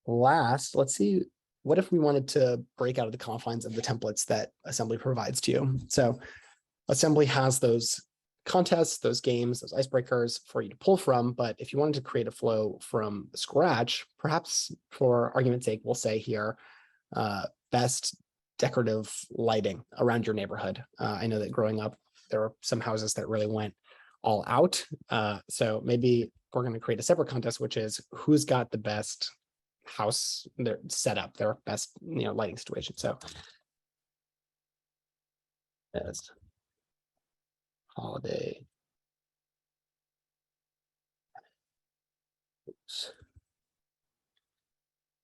last, let's see, what if we wanted to break out of the confines of the templates that Assembly provides to you? So Assembly has those contests, those games, those icebreakers for you to pull from. But if you wanted to create a flow from scratch, perhaps for argument's sake, we'll say here, best decorative lighting around your neighborhood. I know that growing up, there were some houses that really went all out. So maybe we're going to create a separate contest, which is who's got the best house, their setup, their best lighting situation. So best holiday. Oops.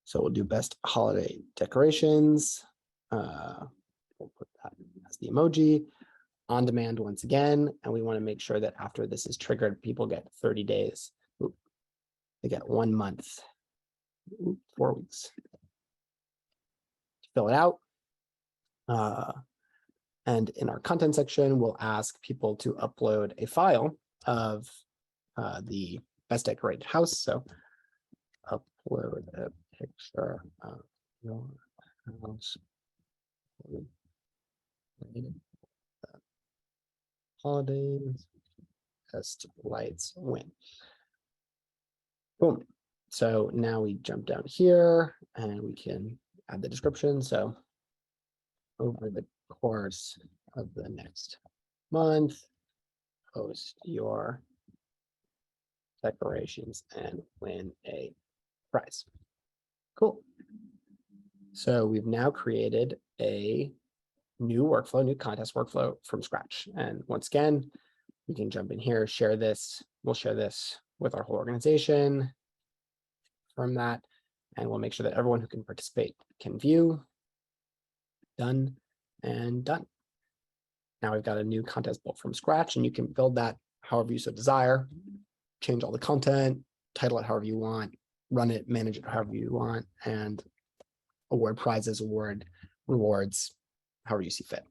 So we'll do best holiday decorations. We'll put that as the emoji on demand once again. And we want to make sure that after this is triggered, people get 30 days. They get 1 month, 4 weeks to fill it out. And in our content section, we'll ask people to upload a file of the best decorated house. So upload a picture of your house. Holidays, best lights win. Boom. So now we jump down here and we can add the description. So over the course of the next month, post your decorations and win a prize. Cool. So we've now created a new workflow, new contest workflow from scratch. And once again, we can jump in here, share this. We'll share this with our whole organization from that, and we'll make sure that everyone who can participate can view. Done and done. Now we've got a new contest built from scratch, and you can build that however you so desire, change all the content, title it however you want, run it, manage it however you want, and award prizes, award rewards, however you see fit.